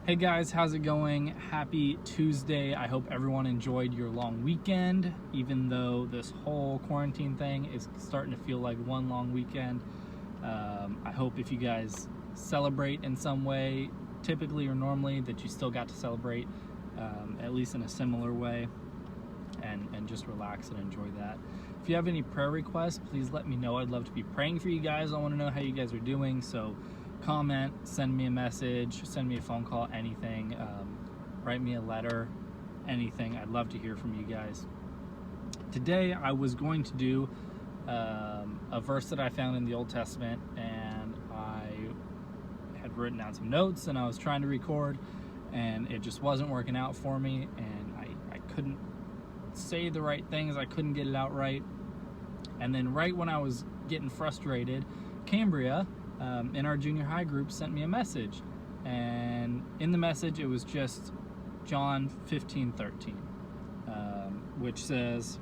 Hey guys, how's it going? Happy Tuesday. I hope everyone enjoyed your long weekend, even though this whole quarantine thing is starting to feel like one long weekend. I hope if you guys celebrate in some way, typically or normally, that you still got to celebrate, at least in a similar way, and just relax and enjoy that. If you have any prayer requests, please let me know. I'd love to be praying for you guys. I want to know how you guys are doing, so comment, send me a message, send me a phone call, anything, write me a letter, anything. I'd love to hear from you guys. Today I was going to do a verse that I found in the Old Testament, and I had written down some notes and I was trying to record and it just wasn't working out for me, and I couldn't say the right things, I couldn't get it out right. And then right when I was getting frustrated, Cambria in our junior high group sent me a message, and in the message it was just John 15:13, which says,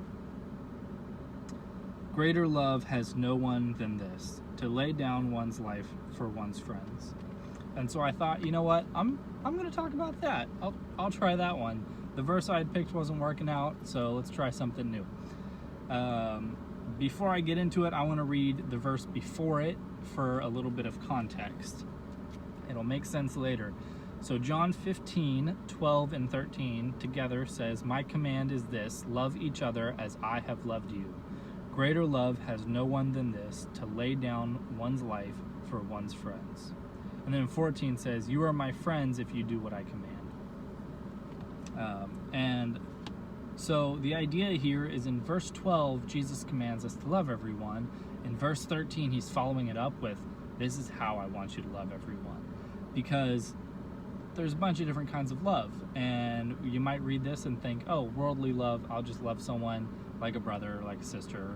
"Greater love has no one than this, to lay down one's life for one's friends." And so I thought, you know what, I'm going to talk about that. I'll try that one. The verse I had picked wasn't working out, so let's try something new. Before I get into it, I want to read the verse before it for a little bit of context. It'll make sense later. So John 15:12 and 13 together says, "My command is this, love each other as I have loved you. Greater love has no one than this, to lay down one's life for one's friends." And then 14 says, "You are my friends if you do what I command." And so the idea here is in verse 12, Jesus commands us to love everyone. In verse 13, he's following it up with, "This is how I want you to love everyone." Because there's a bunch of different kinds of love. And you might read this and think, oh, worldly love, I'll just love someone like a brother, like a sister,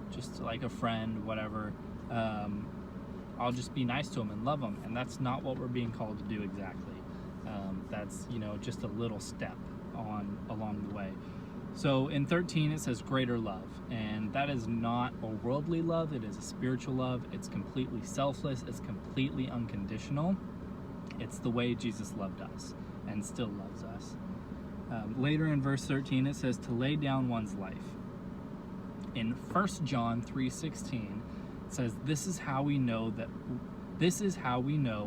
just like a friend, whatever. I'll just be nice to them and love them. And that's not what we're being called to do exactly. That's, just a little step along the way. So in 13 it says greater love, and that is not a worldly love, it is a spiritual love. It's completely selfless, it's completely unconditional. It's the way Jesus loved us and still loves us. Later in verse 13 it says to lay down one's life. In 1 John 3:16 it says, this is how we know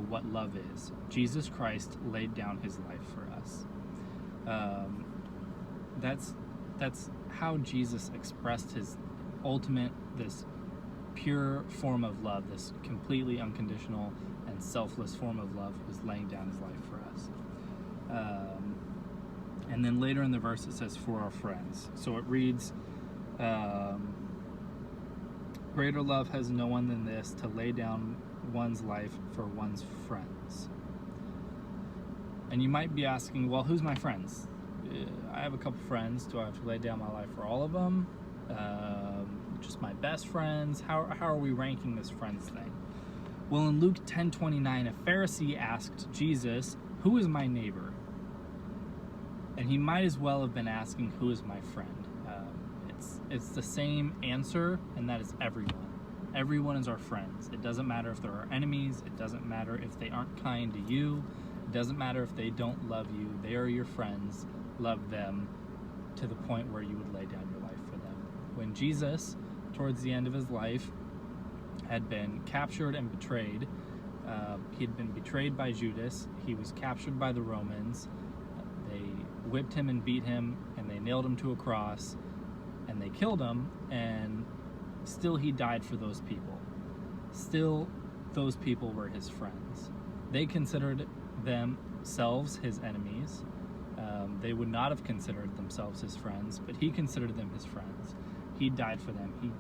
what love is. Jesus Christ laid down his life for us. That's how Jesus expressed his ultimate, this pure form of love, this completely unconditional and selfless form of love, was laying down his life for us. And then later in the verse it says for our friends. So it reads, greater love has no one than this, to lay down one's life for one's friends. And you might be asking, well, who's my friends? I have a couple friends. Do I have to lay down my life for all of them? Just my best friends? How are we ranking this friends thing? Well, in Luke 10:29, a Pharisee asked Jesus, "Who is my neighbor?" And he might as well have been asking, "Who is my friend?" It's the same answer, and that is everyone. Everyone is our friends. It doesn't matter if they're our enemies. It doesn't matter if they aren't kind to you. It doesn't matter if they don't love you. They are your friends. Love them to the point where you would lay down your life for them. When Jesus, towards the end of his life, had been captured and betrayed, he had been betrayed by Judas. He was captured by the Romans. They whipped him and beat him, and they nailed him to a cross, and they killed him, and still he died for those people. Still, those people were his friends. They considered themselves his enemies. They would not have considered themselves his friends, but he considered them his friends. He died for them. He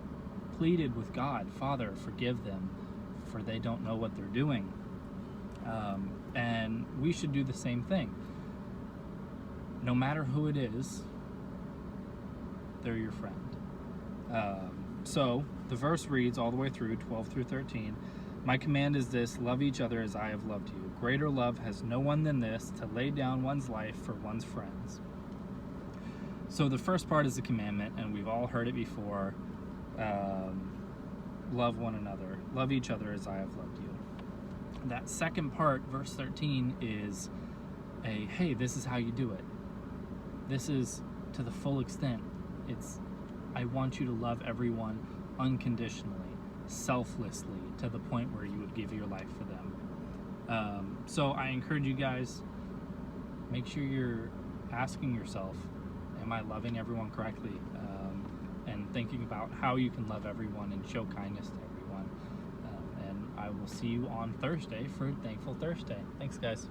pleaded with God, "Father, forgive them, for they don't know what they're doing." And we should do the same thing. No matter who it is, they're your friend. So the verse reads all the way through 12 through 13. "My command is this, love each other as I have loved you. Greater love has no one than this, to lay down one's life for one's friends." So the first part is the commandment, and we've all heard it before. Love one another. Love each other as I have loved you. That second part, verse 13, is hey, this is how you do it. This is to the full extent. It's, I want you to love everyone unconditionally, selflessly, to the point where you would give your life for them. So I encourage you guys, make sure you're asking yourself, am I loving everyone correctly? And thinking about how you can love everyone and show kindness to everyone. And I will see you on Thursday for Thankful Thursday. Thanks, guys.